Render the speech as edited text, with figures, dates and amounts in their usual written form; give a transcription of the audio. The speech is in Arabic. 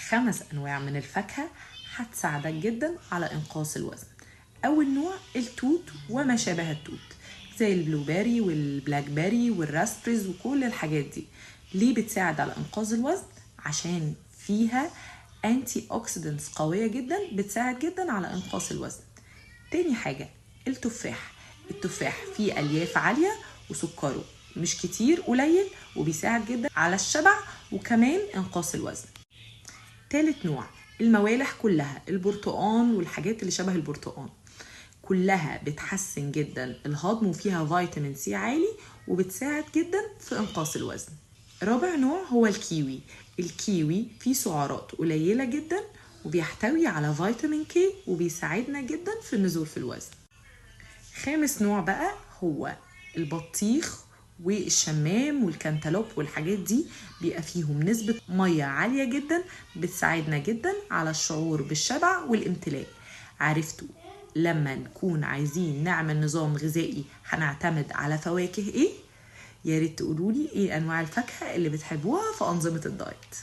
5 أنواع من الفاكهة هتساعدك جدا على إنقاص الوزن. أول نوع التوت وما شابه التوت، زي البلوبيري والبلاك بيري والراسبريز وكل الحاجات دي. ليه بتساعد على إنقاص الوزن؟ عشان فيها انتي اوكسيدنتس قوية جدا بتساعد جدا على إنقاص الوزن. تاني حاجة التفاح. التفاح فيه ألياف عالية وسكره مش كتير، قليل، وبيساعد جدا على الشبع وكمان إنقاص الوزن. تالت نوع الموالح كلها، البرتقان والحاجات اللي شبه البرتقان، كلها بتحسن جدا الهضم وفيها فيتامين سي عالي وبتساعد جدا في إنقاص الوزن. رابع نوع هو الكيوي. الكيوي فيه سعرات قليلة جدا وبيحتوي على فيتامين كي وبيساعدنا جدا في النزول في الوزن. خامس نوع بقى هو البطيخ والشمام والكنتالوب والحاجات دي، بيبقى فيهم نسبة مية عالية جدا بتساعدنا جدا على الشعور بالشبع والامتلاء. عرفتوا لما نكون عايزين نعمل نظام غذائي هنعتمد على فواكه ايه؟ ياريت تقولولي ايه انواع الفاكهة اللي بتحبوها في أنظمة الدايت.